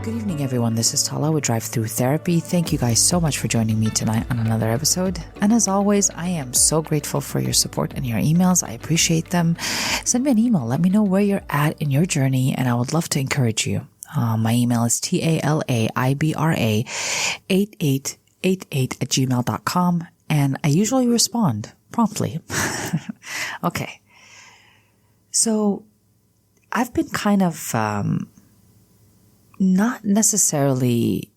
Good evening, everyone. This is Tala with Drive-thru Therapy. Thank you guys so much for joining me tonight on another episode. And as always, I am so grateful for your support and your emails. I appreciate them. Send me an email. Let me know where you're at in your journey, and I would love to encourage you. My email is talaibra8888@gmail.com, and I usually respond promptly. Okay. So I've been kind of not necessarily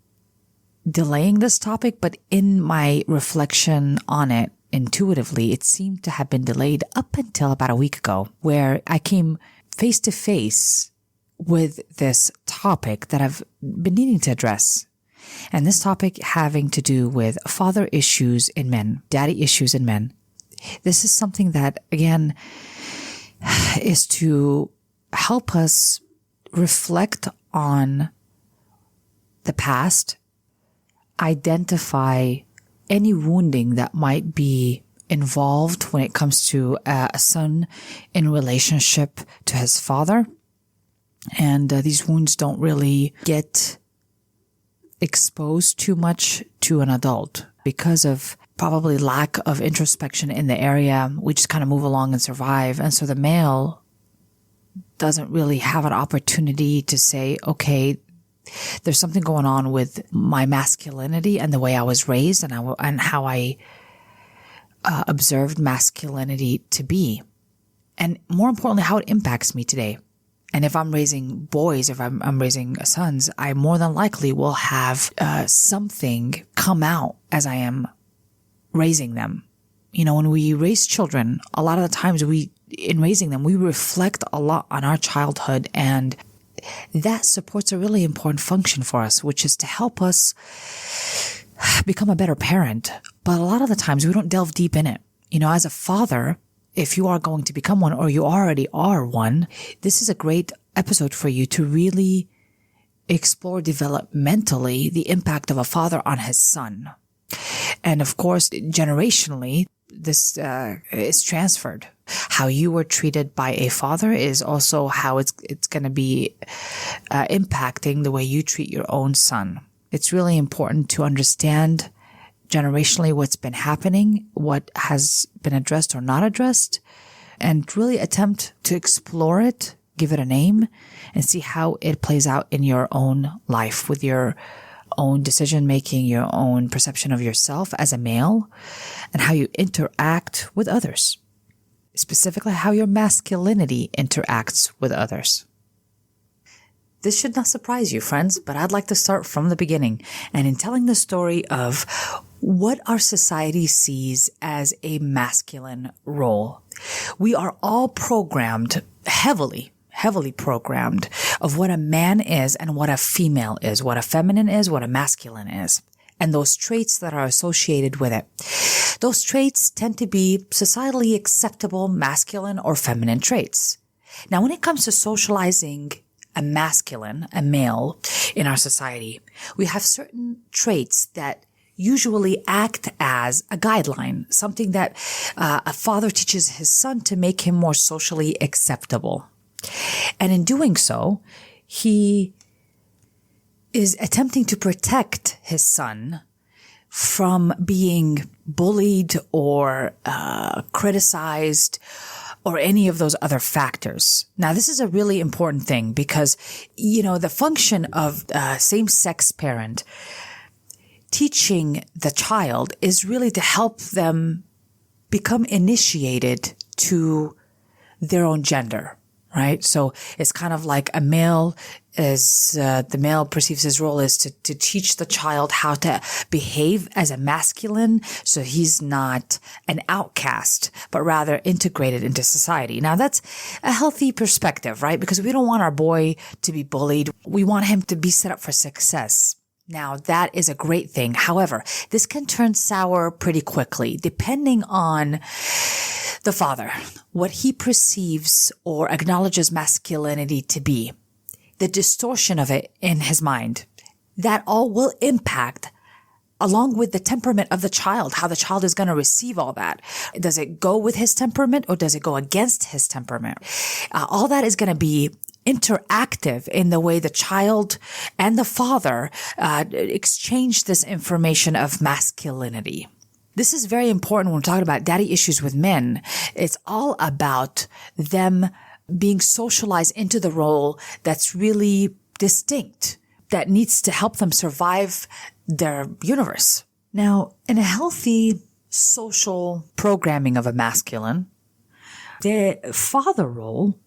delaying this topic, but in my reflection on it intuitively, it seemed to have been delayed up until about a week ago, where I came face to face with this topic that I've been needing to address. And this topic having to do with father issues in men, daddy issues in men. This is something that, again, is to help us reflect on the past, identify any wounding that might be involved when it comes to a son in relationship to his father. And these wounds don't really get exposed too much to an adult because of probably lack of introspection in the area. We just kind of move along and survive. And so the male doesn't really have an opportunity to say, okay, there's something going on with my masculinity and the way I was raised and how I observed masculinity to be. And more importantly, how it impacts me today. And if I'm raising boys, if I'm raising sons, I more than likely will have something come out as I am raising them. You know, when we raise children, a lot of the times in raising them, we reflect a lot on our childhood, and that supports a really important function for us, which is to help us become a better parent. But a lot of the times we don't delve deep in it. You know, as a father, if you are going to become one or you already are one, this is a great episode for you to really explore developmentally the impact of a father on his son. And of course, generationally, this is transferred. How you were treated by a father is also how it's going to be impacting the way you treat your own son. It's really important to understand generationally what's been happening, what has been addressed or not addressed, and really attempt to explore it, give it a name, and see how it plays out in your own life with your own decision making, your own perception of yourself as a male, and how you interact with others. Specifically, how your masculinity interacts with others. This should not surprise you, friends, but I'd like to start from the beginning and in telling the story of what our society sees as a masculine role. We are all programmed heavily programmed of what a man is and what a female is, what a feminine is, what a masculine is, and those traits that are associated with it. Those traits tend to be societally acceptable masculine or feminine traits. Now, when it comes to socializing a male in our society, we have certain traits that usually act as a guideline, something that a father teaches his son to make him more socially acceptable. And in doing so, he is attempting to protect his son from being bullied or criticized or any of those other factors. Now, this is a really important thing because, you know, the function of a same-sex parent teaching the child is really to help them become initiated to their own gender. Right? So it's kind of like a male the male perceives his role is to teach the child how to behave as a masculine. So he's not an outcast, but rather integrated into society. Now that's a healthy perspective, right? Because we don't want our boy to be bullied. We want him to be set up for success. Now, that is a great thing. However, this can turn sour pretty quickly, depending on the father, what he perceives or acknowledges masculinity to be, the distortion of it in his mind. That all will impact, along with the temperament of the child, how the child is going to receive all that. Does it go with his temperament or does it go against his temperament? All that is going to be interactive in the way the child and the father exchange this information of masculinity. This is very important when we're talking about daddy issues with men. It's all about them being socialized into the role that's really distinct, that needs to help them survive their universe. Now, in a healthy social programming of a masculine, the father role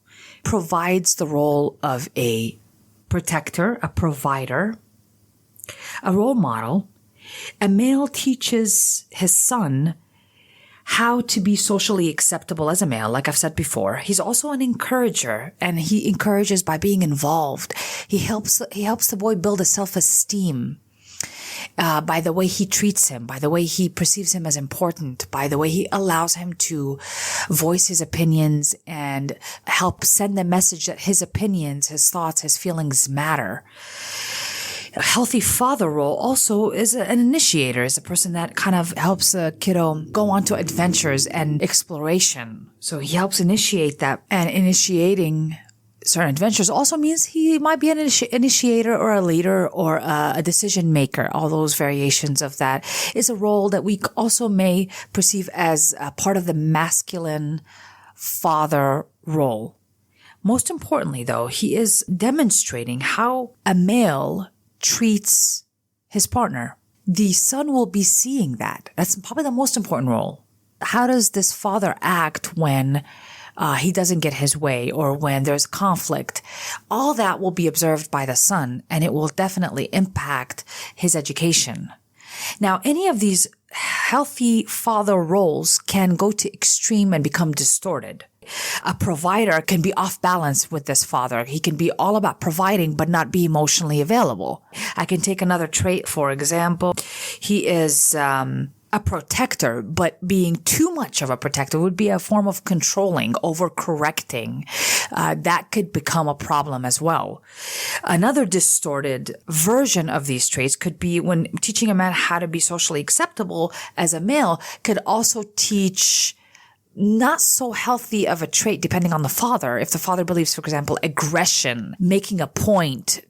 provides the role of a protector, a provider, a role model. A male teaches his son how to be socially acceptable as a male. Like I've said before, he's also an encourager, and he encourages by being involved. He helps the boy build a self-esteem by the way he treats him, by the way he perceives him as important, by the way he allows him to voice his opinions and help send the message that his opinions, his thoughts, his feelings matter. A healthy father role also is an initiator, is a person that kind of helps a kiddo go on to adventures and exploration. So he helps initiate that, and initiating certain adventures also means he might be an initiator or a leader or a decision maker. All those variations of that is a role that we also may perceive as a part of the masculine father role. Most importantly, though, he is demonstrating how a male treats his partner. The son will be seeing that. That's probably the most important role. How does this father act when he doesn't get his way or when there's conflict? All that will be observed by the son, and it will definitely impact his education. Now, any of these healthy father roles can go to extreme and become distorted. A provider can be off balance with this father. He can be all about providing, but not be emotionally available. I can take another trait, for example. He is a protector, but being too much of a protector would be a form of controlling, overcorrecting. That could become a problem as well. Another distorted version of these traits could be when teaching a man how to be socially acceptable as a male could also teach not so healthy of a trait depending on the father. If the father believes, for example, aggression, making a point,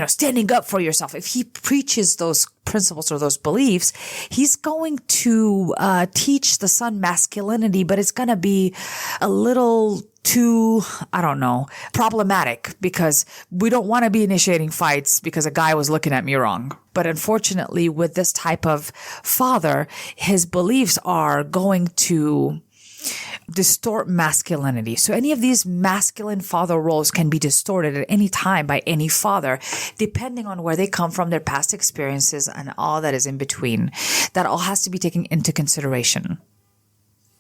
standing up for yourself. If he preaches those principles or those beliefs, he's going to teach the son masculinity, but it's going to be a little too, problematic, because we don't want to be initiating fights because a guy was looking at me wrong. But unfortunately, with this type of father, his beliefs are going to distort masculinity. So any of these masculine father roles can be distorted at any time by any father, depending on where they come from, their past experiences, and all that is in between. That all has to be taken into consideration.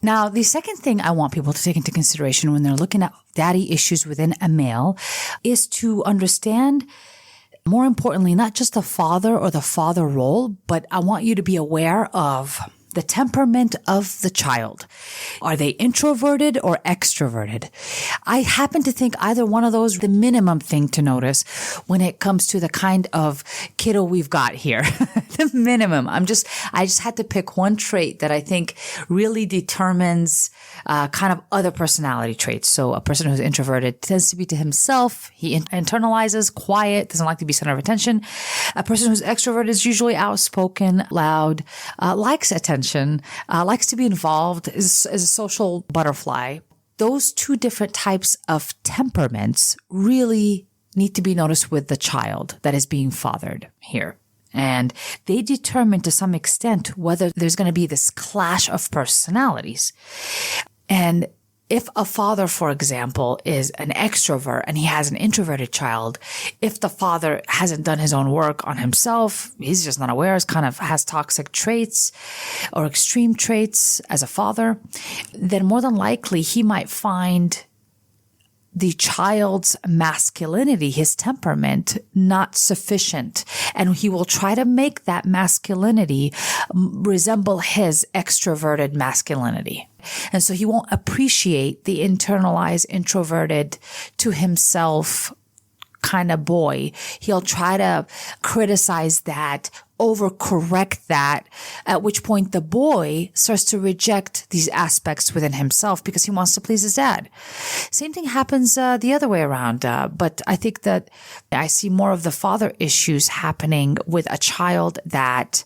Now, the second thing I want people to take into consideration when they're looking at daddy issues within a male is to understand, more importantly, not just the father or the father role, but I want you to be aware of the temperament of the child. Are they introverted or extroverted? I happen to think either one of those is the minimum thing to notice when it comes to the kind of kiddo we've got here. The minimum. I just had to pick one trait that I think really determines kind of other personality traits. So a person who's introverted tends to be to himself. He internalizes, quiet, doesn't like to be center of attention. A person who's extroverted is usually outspoken, loud, likes attention, likes to be involved, is a social butterfly. Those two different types of temperaments really need to be noticed with the child that is being fathered here. And they determine to some extent whether there's going to be this clash of personalities. And if a father, for example, is an extrovert and he has an introverted child, if the father hasn't done his own work on himself, he's just not aware, has toxic traits or extreme traits as a father, then more than likely he might find the child's masculinity, his temperament, not sufficient. And he will try to make that masculinity resemble his extroverted masculinity. And so he won't appreciate the internalized, introverted to himself kind of boy. He'll try to criticize that overcorrect that, at which point the boy starts to reject these aspects within himself because he wants to please his dad. Same thing happens the other way around. But I think that I see more of the father issues happening with a child that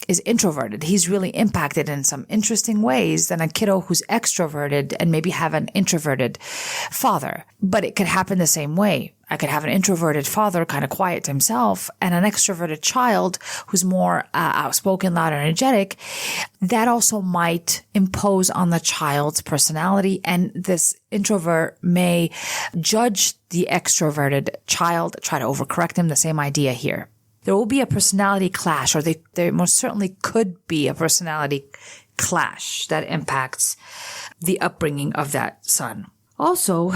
is introverted. He's really impacted in some interesting ways than a kiddo who's extroverted and maybe have an introverted father. But it could happen the same way. I could have an introverted father, kind of quiet to himself, and an extroverted child who's more outspoken, loud, and energetic. That also might impose on the child's personality, and this introvert may judge the extroverted child, try to overcorrect him. The same idea here. There will be a personality clash, or there most certainly could be a personality clash that impacts the upbringing of that son. Also,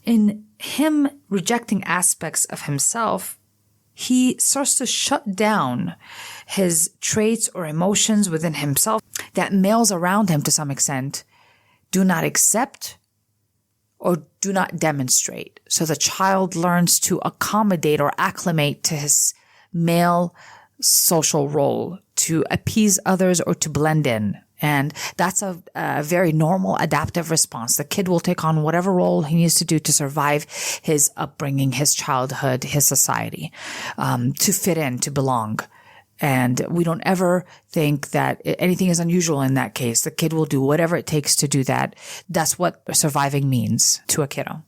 in him rejecting aspects of himself, he starts to shut down his traits or emotions within himself that males around him, to some extent, do not accept or do not demonstrate. So the child learns to accommodate or acclimate to his male social role, to appease others or to blend in. And that's a very normal adaptive response. The kid will take on whatever role he needs to do to survive his upbringing, his childhood, his society, to fit in, to belong. And we don't ever think that anything is unusual in that case. The kid will do whatever it takes to do that. That's what surviving means to a kiddo.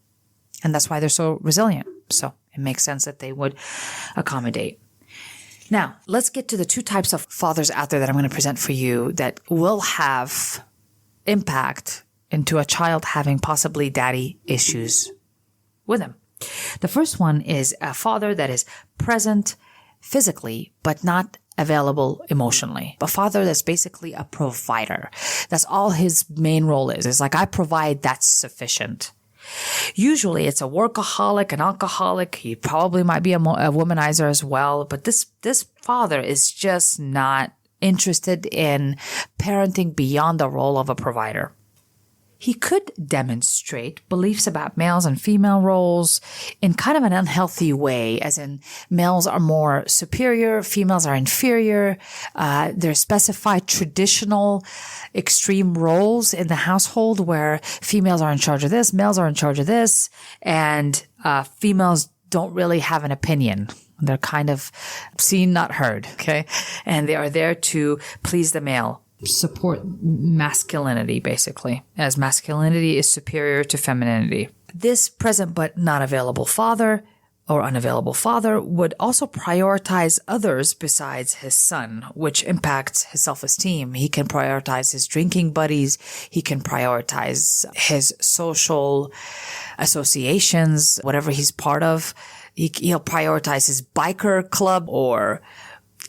And that's why they're so resilient. So it makes sense that they would accommodate. Now, let's get to the two types of fathers out there that I'm going to present for you that will have impact into a child having possibly daddy issues with him. The first one is a father that is present physically, but not available emotionally. A father that's basically a provider. That's all his main role is. It's like, I provide, that's sufficient. Usually it's a workaholic, an alcoholic. He probably might be a womanizer as well. But this father is just not interested in parenting beyond the role of a provider. He could demonstrate beliefs about males and female roles in kind of an unhealthy way, as in males are more superior, females are inferior. There's specified traditional extreme roles in the household where females are in charge of this, males are in charge of this, and females don't really have an opinion. They're kind of seen, not heard, okay? And they are there to please the male. Support masculinity, basically, as masculinity is superior to femininity. This present but not available father or unavailable father would also prioritize others besides his son, which impacts his self-esteem. He can prioritize his drinking buddies. He can prioritize his social associations, whatever he's part of. He'll prioritize his biker club or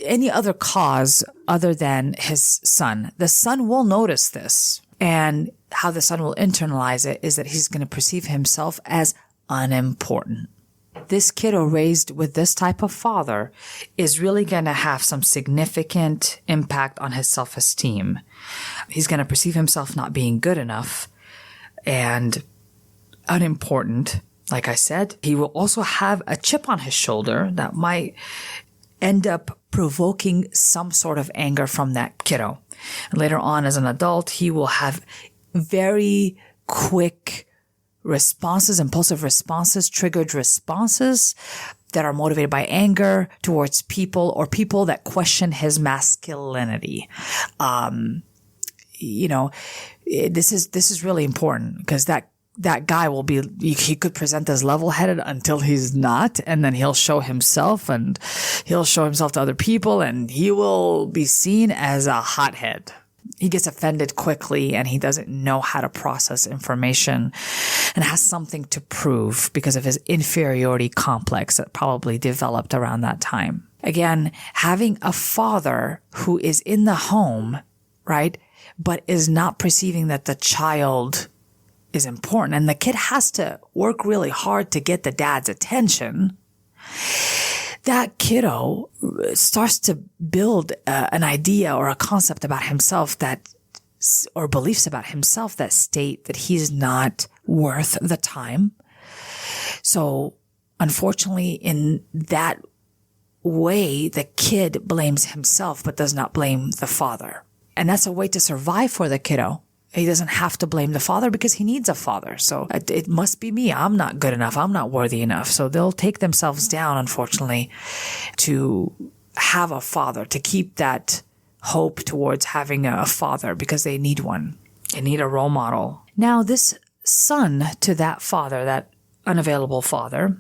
any other cause other than his son. The son will notice this, and how the son will internalize it is that he's going to perceive himself as unimportant. This kiddo raised with this type of father is really going to have some significant impact on his self-esteem. He's going to perceive himself not being good enough and unimportant. Like I said, he will also have a chip on his shoulder that might end up provoking some sort of anger from that kiddo. And later on, as an adult, he will have very quick responses, impulsive responses, triggered responses that are motivated by anger towards people or people that question his masculinity. This is really important because that guy will be, he could present as level-headed until he's not, and then he'll show himself and he'll show himself to other people, and he will be seen as a hothead. He gets offended quickly and he doesn't know how to process information and has something to prove because of his inferiority complex that probably developed around that time. Again, having a father who is in the home, right, but is not perceiving that the child is important, and the kid has to work really hard to get the dad's attention, that kiddo starts to build an idea or a concept about himself or beliefs about himself that state that he's not worth the time. So unfortunately, in that way, the kid blames himself but does not blame the father. And that's a way to survive for the kiddo. He doesn't have to blame the father because he needs a father. So it must be me. I'm not good enough. I'm not worthy enough. So they'll take themselves down, unfortunately, to have a father, to keep that hope towards having a father because they need one. They need a role model. Now, this son to that father, that unavailable father,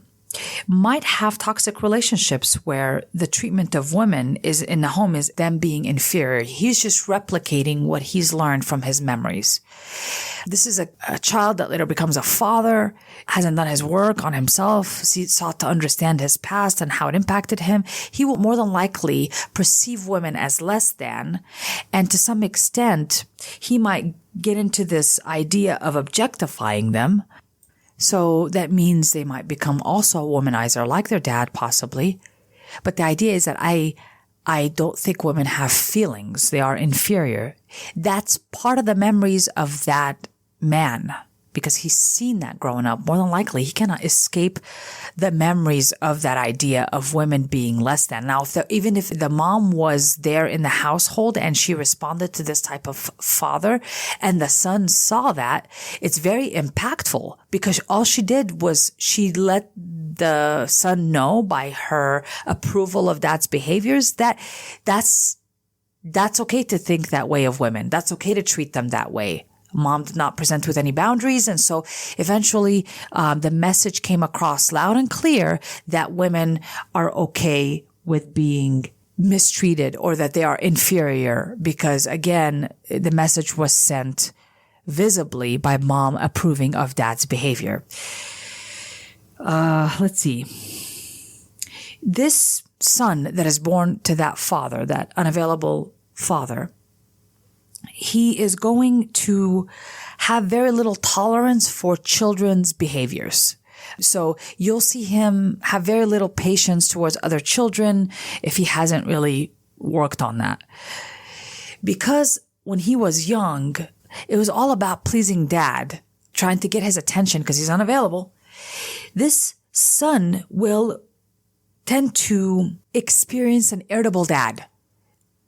might have toxic relationships where the treatment of women is in the home is them being inferior. He's just replicating what he's learned from his memories. This is a child that later becomes a father, hasn't done his work on himself, sought to understand his past and how it impacted him. He will more than likely perceive women as less than, and to some extent, he might get into this idea of objectifying them. So that means they might become also a womanizer like their dad, possibly. But the idea is that I don't think women have feelings. They are inferior. That's part of the memories of that man because he's seen that growing up. More than likely, he cannot escape the memories of that idea of women being less than. Now, even if the mom was there in the household and she responded to this type of father and the son saw that, it's very impactful because all she did was she let the son know by her approval of dad's behaviors that that's okay to think that way of women. That's okay to treat them that way. Mom did not present with any boundaries. And so eventually, the message came across loud and clear that women are okay with being mistreated or that they are inferior because, again, the message was sent visibly by mom approving of dad's behavior. Let's see. This son that is born to that father, that unavailable father, he is going to have very little tolerance for children's behaviors. So you'll see him have very little patience towards other children if he hasn't really worked on that. Because when he was young, it was all about pleasing dad, trying to get his attention because he's unavailable. This son will tend to experience an irritable dad.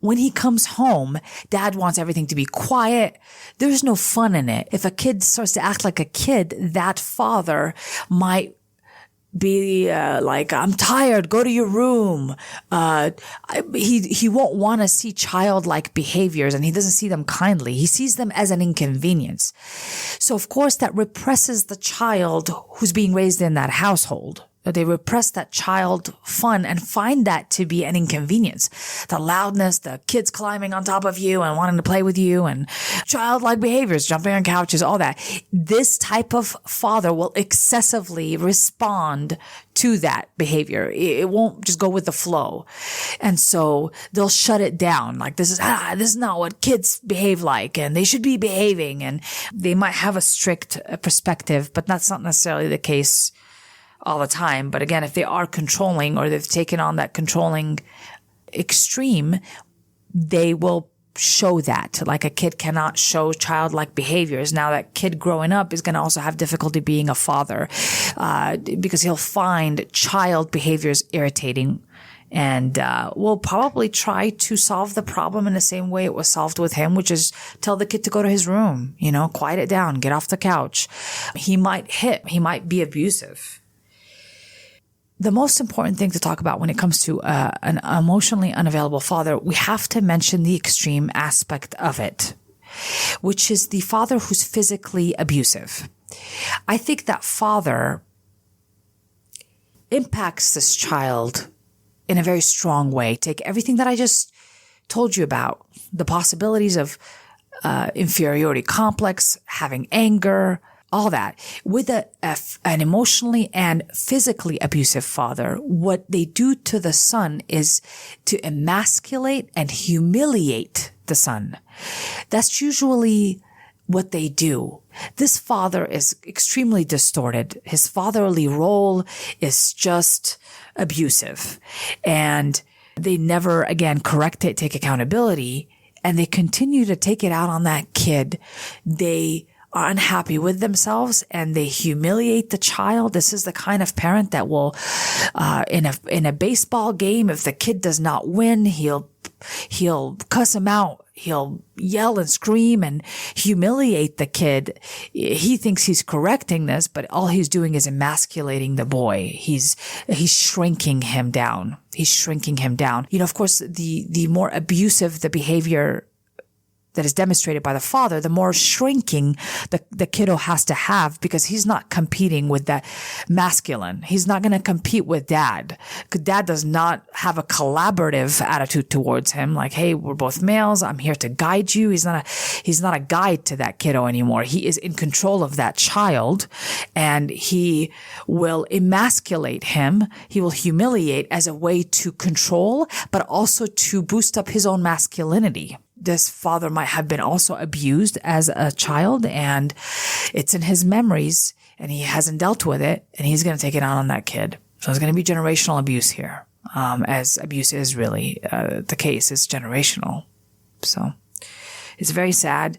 When he comes home, dad wants everything to be quiet. There's no fun in it. If a kid starts to act like a kid, that father might be like, I'm tired, go to your room. He won't want to see childlike behaviors and he doesn't see them kindly. He sees them as an inconvenience. So of course that represses the child who's being raised in that household. They repress that child fun and find that to be an inconvenience. The loudness, the kids climbing on top of you and wanting to play with you and childlike behaviors, jumping on couches, all that. This type of father will excessively respond to that behavior. It won't just go with the flow. And so they'll shut it down. Like this is not what kids behave like and they should be behaving. And they might have a strict perspective, but that's not necessarily the case all the time. But again, if they are controlling or they've taken on that controlling extreme, they will show that. Like a kid cannot show childlike behaviors. Now that kid growing up is going to also have difficulty being a father, because he'll find child behaviors irritating and will probably try to solve the problem in the same way it was solved with him, which is tell the kid to go to his room, quiet it down, get off the couch. He might be abusive. The most important thing to talk about when it comes to an emotionally unavailable father, we have to mention the extreme aspect of it, which is the father who's physically abusive. I think that father impacts this child in a very strong way. Take everything that I just told you about, the possibilities of inferiority complex, having anger, all that. With an emotionally and physically abusive father, what they do to the son is to emasculate and humiliate the son. That's usually what they do. This father is extremely distorted. His fatherly role is just abusive. And they never, again, correct it, take accountability, and they continue to take it out on that kid. They are unhappy with themselves and they humiliate the child. This is the kind of parent that will, in a baseball game, if the kid does not win, he'll cuss him out. He'll yell and scream and humiliate the kid. He thinks he's correcting this, but all he's doing is emasculating the boy. He's shrinking him down. He's shrinking him down. Of course, the more abusive the behavior that is demonstrated by the father, the more shrinking the kiddo has to have, because he's not competing with that masculine. He's not going to compete with dad. Dad does not have a collaborative attitude towards him. Like, hey, we're both males. I'm here to guide you. He's not a guide to that kiddo anymore. He is in control of that child, and he will emasculate him. He will humiliate as a way to control, but also to boost up his own masculinity. This father might have been also abused as a child, and it's in his memories, and he hasn't dealt with it, and he's going to take it on that kid. So there's going to be generational abuse here, as abuse is really the case. It's generational. So it's very sad.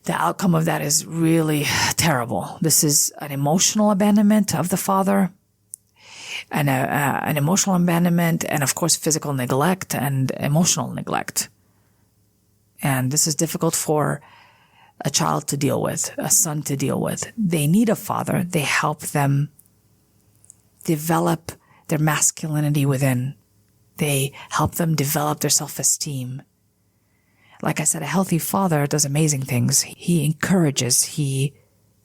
The outcome of that is really terrible. This is an emotional abandonment of the father, and an emotional abandonment, and of course physical neglect and emotional neglect. And this is difficult for a child to deal with, a son to deal with. They need a father. They help them develop their masculinity within. They help them develop their self-esteem. Like I said, a healthy father does amazing things. He encourages, he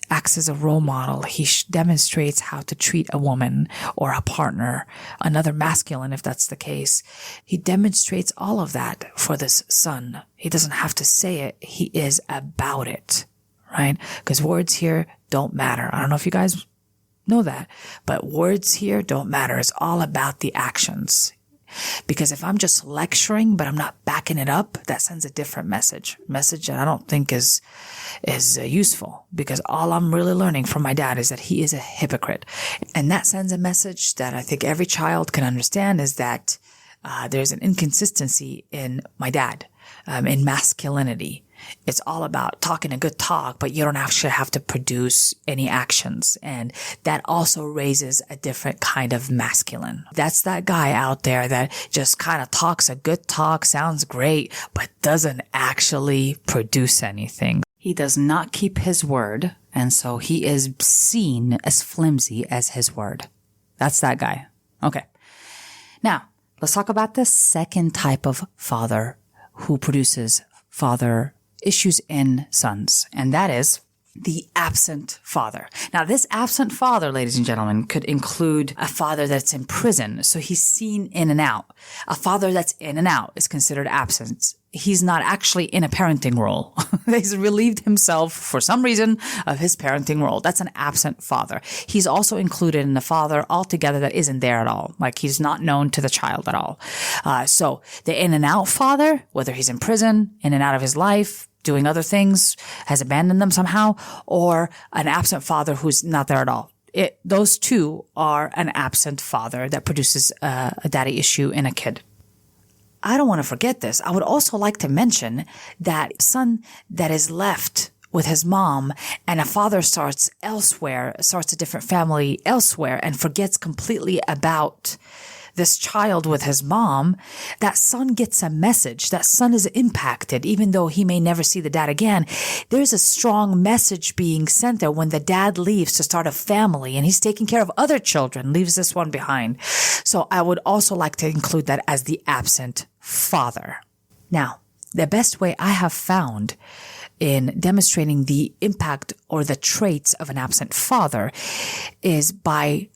acts as a role model. He demonstrates how to treat a woman or a partner, another masculine if that's the case. He demonstrates all of that for this son. He doesn't have to say it. He is about it, right? Because words here don't matter. I don't know if you guys know that, but words here don't matter. It's all about the actions. Because if I'm just lecturing, but I'm not backing it up, that sends a different message that I don't think is useful, because all I'm really learning from my dad is that he is a hypocrite. And that sends a message that I think every child can understand, is that there's an inconsistency in my dad, in masculinity. It's all about talking a good talk, but you don't actually have to produce any actions. And that also raises a different kind of masculine. That's that guy out there that just kind of talks a good talk, sounds great, but doesn't actually produce anything. He does not keep his word, and so he is seen as flimsy as his word. That's that guy. Okay. Now, let's talk about the second type of father who produces father issues in sons, and that is the absent father. Now, this absent father, ladies and gentlemen, could include a father that's in prison, so he's seen in and out. A father that's in and out is considered absent. He's not actually in a parenting role. He's relieved himself for some reason of his parenting role. That's an absent father. He's also included in the father altogether that isn't there at all. Like, he's not known to the child at all. So the in and out father, whether he's in prison, in and out of his life, doing other things, has abandoned them somehow, or an absent father who's not there at all. Those two are an absent father that produces a daddy issue in a kid. I don't want to forget this. I would also like to mention that son that is left with his mom and a father starts a different family elsewhere, and forgets completely about this child with his mom, that son gets a message. That son is impacted, even though he may never see the dad again. There's a strong message being sent there when the dad leaves to start a family and he's taking care of other children, leaves this one behind. So I would also like to include that as the absent father. Now, the best way I have found in demonstrating the impact or the traits of an absent father is by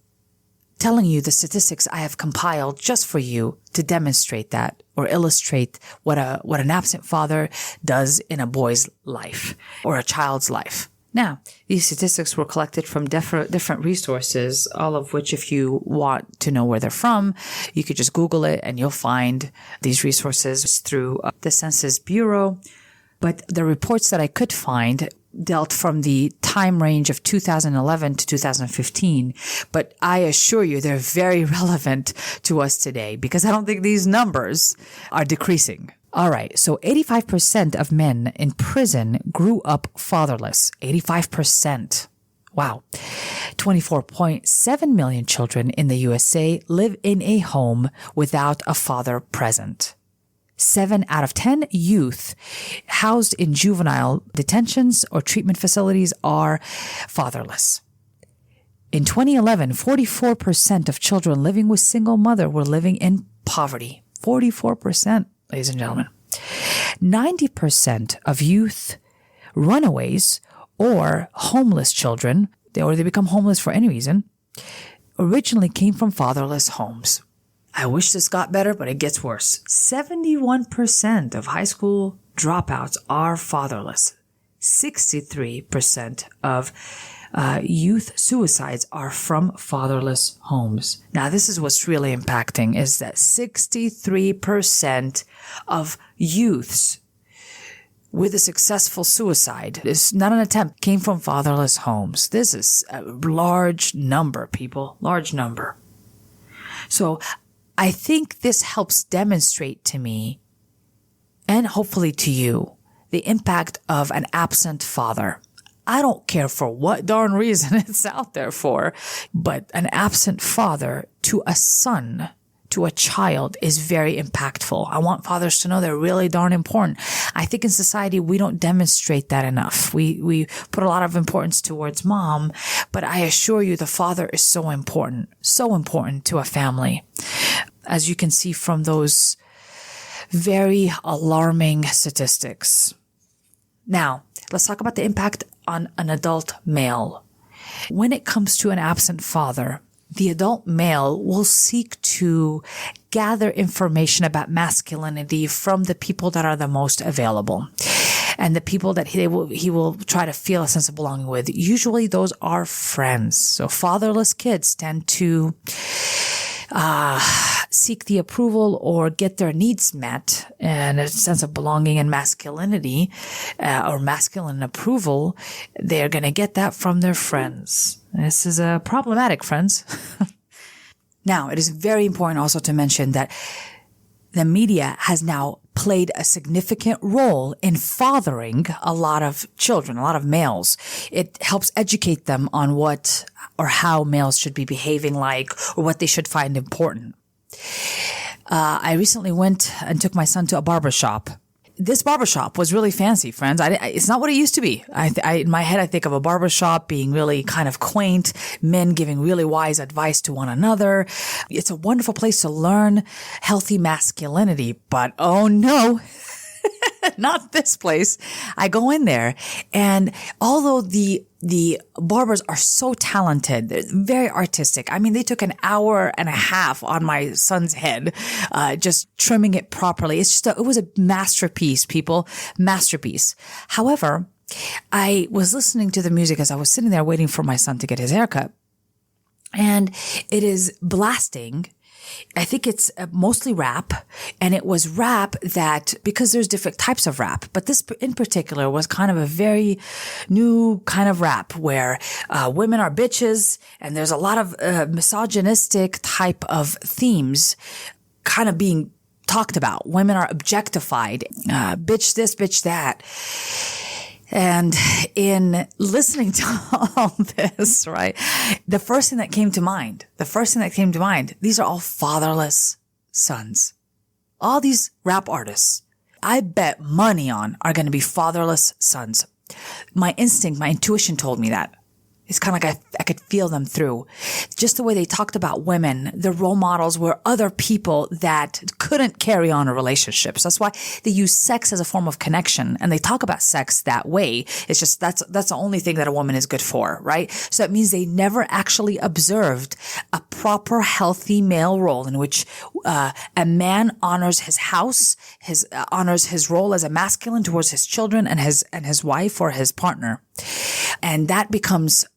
telling you the statistics I have compiled just for you to demonstrate that or illustrate what an absent father does in a boy's life or a child's life. Now, these statistics were collected from different resources, all of which, if you want to know where they're from, you could just Google it and you'll find these resources through the Census Bureau. But the reports that I could find dealt from the time range of 2011 to 2015. But I assure you they're very relevant to us today, because I don't think these numbers are decreasing. All right. So 85% of men in prison grew up fatherless. 85%. Wow. 24.7 million children in the USA live in a home without a father present. 7 out of 10 youth housed in juvenile detentions or treatment facilities are fatherless. In 2011, 44% of children living with single mother were living in poverty. 44%, ladies and gentlemen. 90% of youth runaways or homeless children, or they become homeless for any reason, originally came from fatherless homes. I wish this got better, but it gets worse. 71% of high school dropouts are fatherless. 63% of youth suicides are from fatherless homes. Now, this is what's really impacting, is that 63% of youths with a successful suicide, it's not an attempt, came from fatherless homes. This is a large number, people, large number. So I think this helps demonstrate to me, and hopefully to you, the impact of an absent father. I don't care for what darn reason it's out there for, but an absent father to a son, to a child, is very impactful. I want fathers to know they're really darn important. I think in society, we don't demonstrate that enough. We put a lot of importance towards mom, but I assure you the father is so important to a family. As you can see from those very alarming statistics. Now, let's talk about the impact on an adult male. When it comes to an absent father, the adult male will seek to gather information about masculinity from the people that are the most available and the people that he will try to feel a sense of belonging with. Usually those are friends. So fatherless kids tend to seek the approval or get their needs met, and a sense of belonging and masculinity or masculine approval, they're going to get that from their friends. This is problematic, friends. Now, it is very important also to mention that the media has now played a significant role in fathering a lot of children, a lot of males. It helps educate them on what or how males should be behaving like, or what they should find important. I recently went and took my son to a barbershop. This barbershop was really fancy, friends. It's not what it used to be. In my head, I think of a barbershop being really kind of quaint, men giving really wise advice to one another. It's a wonderful place to learn healthy masculinity, but oh no. Not this place. I go in there, and although the barbers are so talented, they're very artistic. I mean, they took an hour and a half on my son's head, just trimming it properly. It was a masterpiece, people, masterpiece. However, I was listening to the music as I was sitting there waiting for my son to get his haircut, and it is blasting. I think it's mostly rap, and it was rap that, because there's different types of rap, but this in particular was kind of a very new kind of rap where women are bitches, and there's a lot of misogynistic type of themes kind of being talked about. Women are objectified, bitch this, bitch that. And in listening to all this, right, the first thing that came to mind, these are all fatherless sons. All these rap artists, I bet money on, are going to be fatherless sons. My instinct, my intuition told me that. It's kind of like I could feel them through. Just the way they talked about women, the role models were other people that couldn't carry on a relationship. So that's why they use sex as a form of connection, and they talk about sex that way. It's just that's the only thing that a woman is good for, right? So that means they never actually observed a proper, healthy male role in which a man honors his house, honors his role as a masculine towards his children and his wife or his partner, and that becomes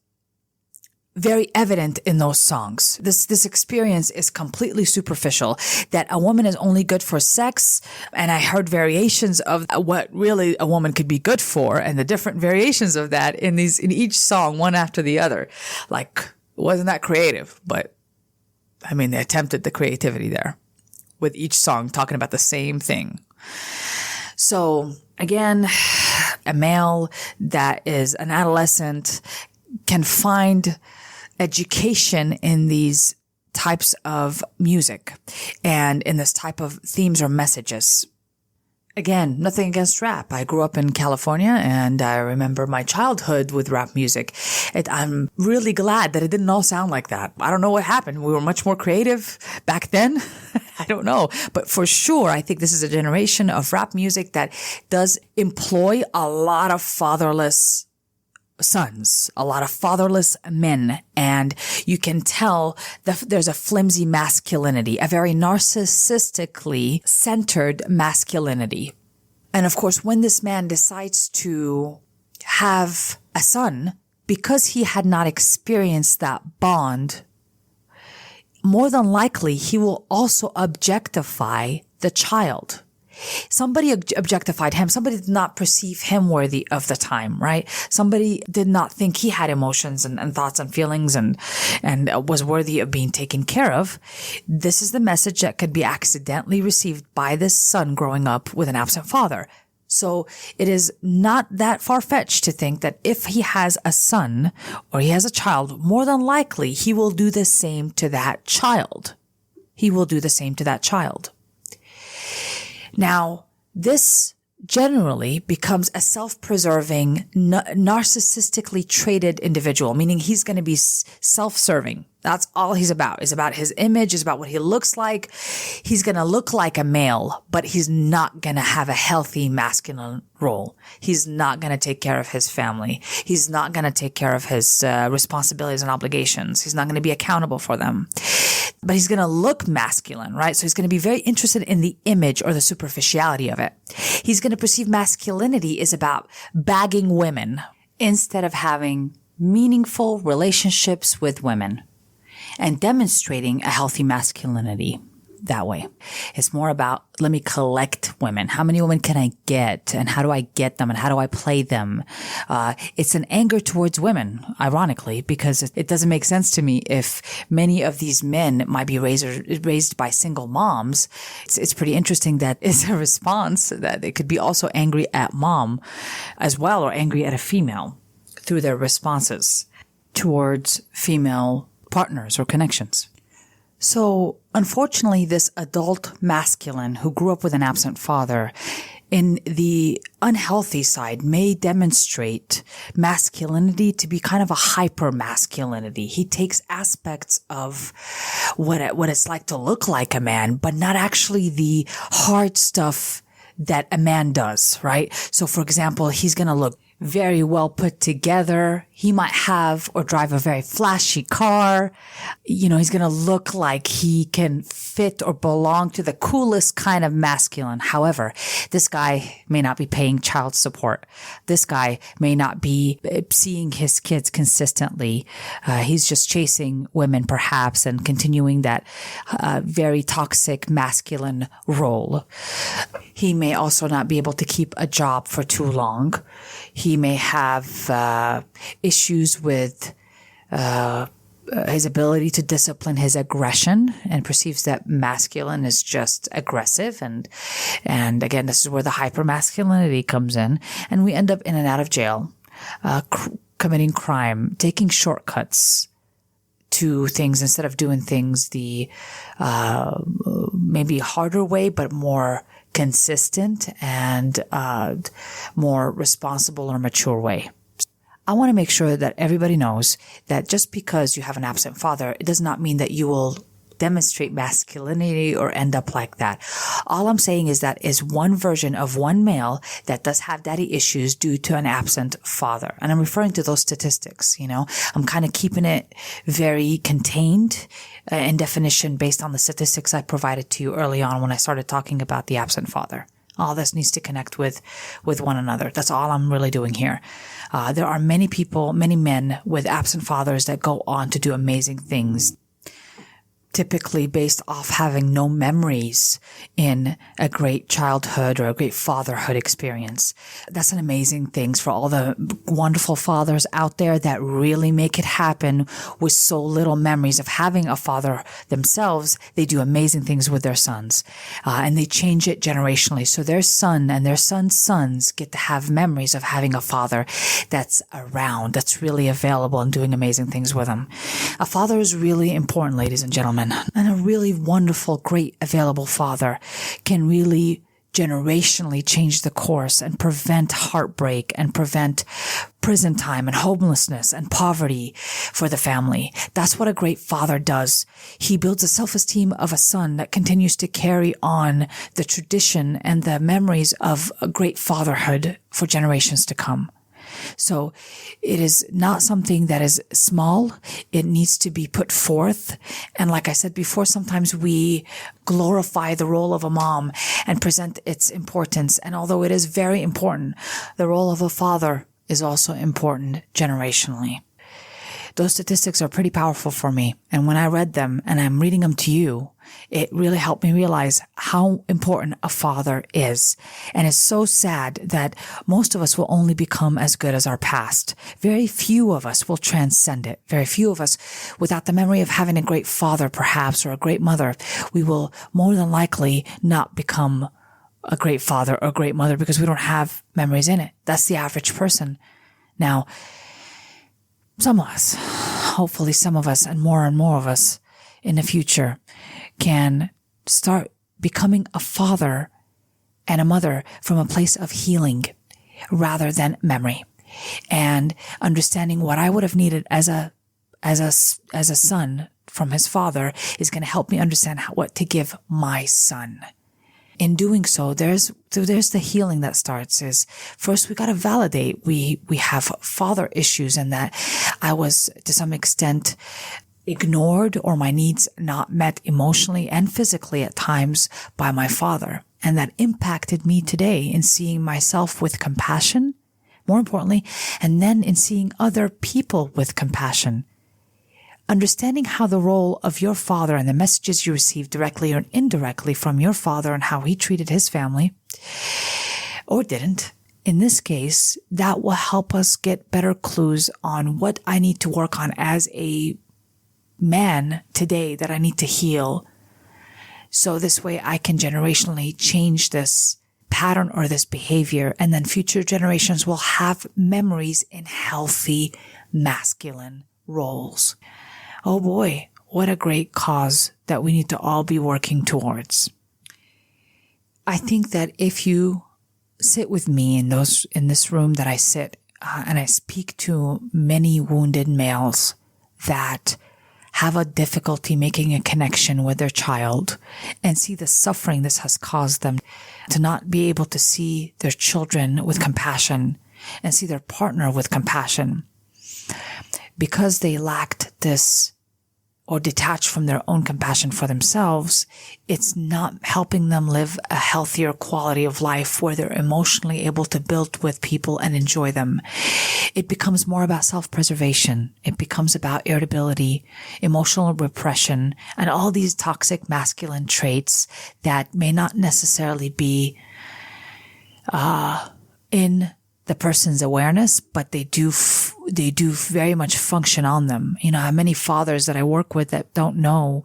very evident in those songs. This experience is completely superficial, that a woman is only good for sex. And I heard variations of what really a woman could be good for, and the different variations of that in each song, one after the other. Like, it wasn't that creative, but I mean, they attempted the creativity there with each song talking about the same thing. So again, a male that is an adolescent can find education in these types of music and in this type of themes or messages. Again, nothing against rap. I grew up in California and I remember my childhood with rap music. I'm really glad that it didn't all sound like that. I don't know what happened. We were much more creative back then. I don't know. But for sure, I think this is a generation of rap music that does employ a lot of fatherless sons, a lot of fatherless men. And you can tell that there's a flimsy masculinity, a very narcissistically centered masculinity. And of course, when this man decides to have a son, because he had not experienced that bond, more than likely, he will also objectify the child. Somebody objectified him. Somebody did not perceive him worthy of the time, right? Somebody did not think he had emotions and thoughts and feelings and was worthy of being taken care of. This is the message that could be accidentally received by this son growing up with an absent father. So it is not that far-fetched to think that if he has a son or he has a child, more than likely he will do the same to that child. He will do the same to that child. Now, this generally becomes a self-preserving, narcissistically traded individual, meaning he's going to be self-serving. That's all he's about. It's about his image, it's about what he looks like. He's going to look like a male, but he's not going to have a healthy masculine role. He's not going to take care of his family. He's not going to take care of his responsibilities and obligations. He's not going to be accountable for them. But he's going to look masculine, right? So he's going to be very interested in the image or the superficiality of it. He's going to perceive masculinity is about bagging women instead of having meaningful relationships with women and demonstrating a healthy masculinity that way. It's more about, let me collect women. How many women can I get? And how do I get them? And how do I play them? It's an anger towards women, ironically, because it doesn't make sense to me if many of these men might be raised by single moms. It's pretty interesting that it's a response that they could be also angry at mom as well, or angry at a female through their responses towards female partners or connections. So, unfortunately, this adult masculine who grew up with an absent father in the unhealthy side may demonstrate masculinity to be kind of a hyper masculinity. He takes aspects of what it's like to look like a man, but not actually the hard stuff that a man does, right? So, for example, he's going to look very well put together. He might have or drive a very flashy car. He's going to look like he can fit or belong to the coolest kind of masculine. However, this guy may not be paying child support. This guy may not be seeing his kids consistently. He's just chasing women perhaps and continuing that very toxic masculine role. He may also not be able to keep a job for too long. He may have issues with his ability to discipline his aggression and perceives that masculine is just aggressive. And again, this is where the hypermasculinity comes in. And we end up in and out of jail, committing crime, taking shortcuts to things instead of doing things the maybe harder way, but more consistent and more responsible or mature way. I want to make sure that everybody knows that just because you have an absent father, it does not mean that you will demonstrate masculinity or end up like that. All I'm saying is that is one version of one male that does have daddy issues due to an absent father. And I'm referring to those statistics, I'm kind of keeping it very contained in definition based on the statistics I provided to you early on when I started talking about the absent father. All this needs to connect with one another. That's all I'm really doing here. There are many people, many men with absent fathers that go on to do amazing things. typically based off having no memories in a great childhood or a great fatherhood experience. That's an amazing thing for all the wonderful fathers out there that really make it happen with so little memories of having a father themselves. They do amazing things with their sons, and they change it generationally. So their son and their son's sons get to have memories of having a father that's around, that's really available and doing amazing things with them. A father is really important, ladies and gentlemen. And a really wonderful, great, available father can really generationally change the course and prevent heartbreak and prevent prison time and homelessness and poverty for the family. That's what a great father does. He builds a self-esteem of a son that continues to carry on the tradition and the memories of a great fatherhood for generations to come. So it is not something that is small. It needs to be put forth. And like I said before, sometimes we glorify the role of a mom and present its importance. And although it is very important, the role of a father is also important generationally. Those statistics are pretty powerful for me. And when I read them, and I'm reading them to you, it really helped me realize how important a father is. And it's so sad that most of us will only become as good as our past. Very few of us will transcend it. Very few of us, without the memory of having a great father, perhaps, or a great mother, we will more than likely not become a great father or a great mother because we don't have memories in it. That's the average person. Now, some of us, hopefully some of us and more of us in the future can start becoming a father and a mother from a place of healing rather than memory, and understanding what I would have needed as a son from his father is going to help me understand what to give my son. In doing so, there's the healing that starts. Is first we got to validate we have father issues, and that I was to some extent ignored or my needs not met emotionally and physically at times by my father. And that impacted me today in seeing myself with compassion, more importantly, and then in seeing other people with compassion. Understanding how the role of your father and the messages you received directly or indirectly from your father and how he treated his family, or didn't, in this case, that will help us get better clues on what I need to work on as a man today that I need to heal. So this way I can generationally change this pattern or this behavior, and then future generations will have memories in healthy masculine roles. Oh boy, what a great cause that we need to all be working towards. I think that if you sit with me in this room that I sit, and I speak to many wounded males that have a difficulty making a connection with their child and see the suffering this has caused them to not be able to see their children with compassion and see their partner with compassion because they lacked this or detached from their own compassion for themselves. It's not helping them live a healthier quality of life where they're emotionally able to build with people and enjoy them. It becomes more about self-preservation. It becomes about irritability, emotional repression, and all these toxic masculine traits that may not necessarily be in the person's awareness, but they do very much function on them. You know, I have many fathers that I work with that don't know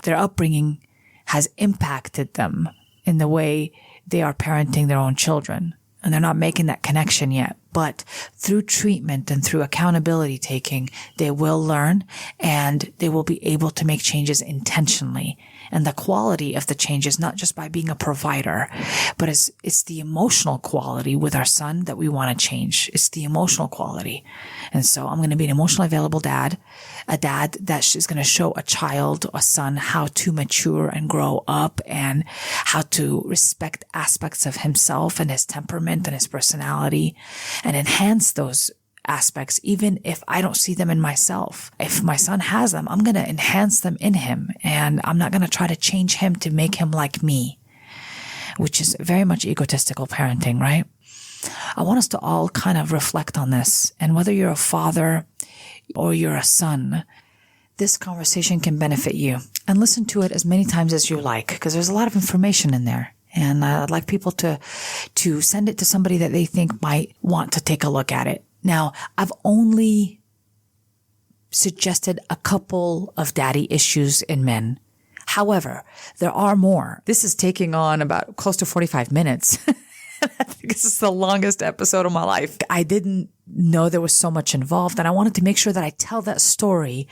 their upbringing has impacted them in the way they are parenting their own children. And they're not making that connection yet. But through treatment and through accountability taking, they will learn and they will be able to make changes intentionally. And the quality of the changes, not just by being a provider, but it's the emotional quality with our son that we want to change. It's the emotional quality. And so I'm going to be an emotionally available dad, a dad that is going to show a child, a son, how to mature and grow up and how to respect aspects of himself and his temperament and his personality and enhance those aspects, even if I don't see them in myself. If my son has them, I'm going to enhance them in him, and I'm not going to try to change him to make him like me, which is very much egotistical parenting, right? I want us to all kind of reflect on this, and whether you're a father or you're a son, this conversation can benefit you. And listen to it as many times as you like, because there's a lot of information in there. And I'd like people to send it to somebody that they think might want to take a look at it. Now, I've only suggested a couple of daddy issues in men. However, there are more. This is taking on about close to 45 minutes. I think this is the longest episode of my life. I didn't know there was so much involved, and I wanted to make sure that I tell that story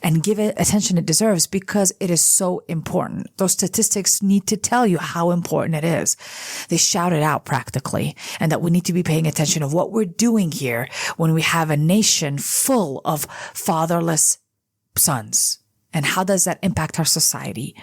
and give it attention it deserves because it is so important. Those statistics need to tell you how important it is. They shout it out practically, and that we need to be paying attention of what we're doing here when we have a nation full of fatherless sons. And how does that impact our society?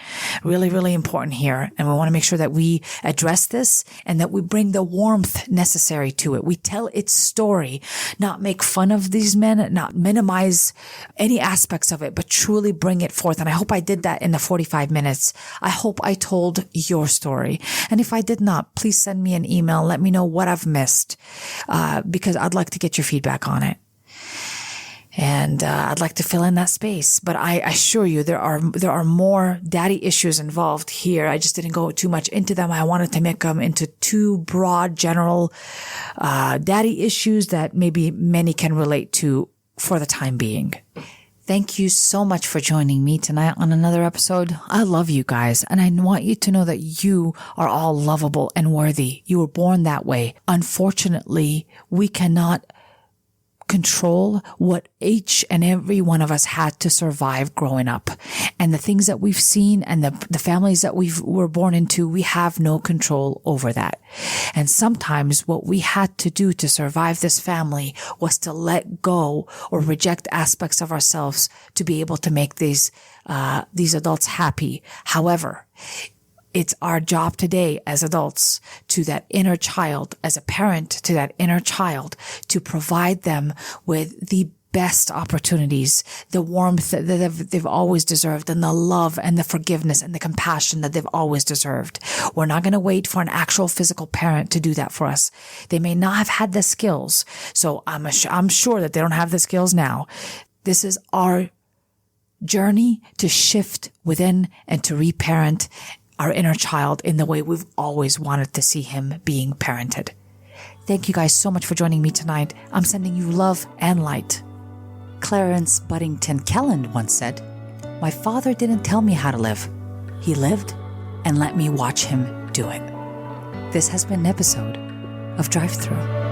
Really, really important here. And we want to make sure that we address this and that we bring the warmth necessary to it. We tell its story, not make fun of these men, not minimize any aspects of it, but truly bring it forth. And I hope I did that in the 45 minutes. I hope I told your story. And if I did not, please send me an email. Let me know what I've missed, because I'd like to get your feedback on it. And I'd like to fill in that space. But I assure you there are more daddy issues involved here. I just didn't go too much into them. I wanted to make them into two broad, general daddy issues that maybe many can relate to for the time being. Thank you so much for joining me tonight on another episode. I love you guys, and I want you to know that you are all lovable and worthy. You were born that way. Unfortunately, we cannot control what each and every one of us had to survive growing up. And the things that we've seen and the families that were born into, we have no control over that. And sometimes what we had to do to survive this family was to let go or reject aspects of ourselves to be able to make these adults happy. However, it's our job today as adults to that inner child, as a parent to that inner child, to provide them with the best opportunities, the warmth that they've always deserved, and the love and the forgiveness and the compassion that they've always deserved. We're not going to wait for an actual physical parent to do that for us. They may not have had the skills. So I'm sure that they don't have the skills now. This is our journey to shift within and to reparent our inner child in the way we've always wanted to see him being parented. Thank you guys so much for joining me tonight. I'm sending you love and light. Clarence Buddington Kelland once said, "My father didn't tell me how to live. He lived and let me watch him do it." This has been an episode of Drive-thru.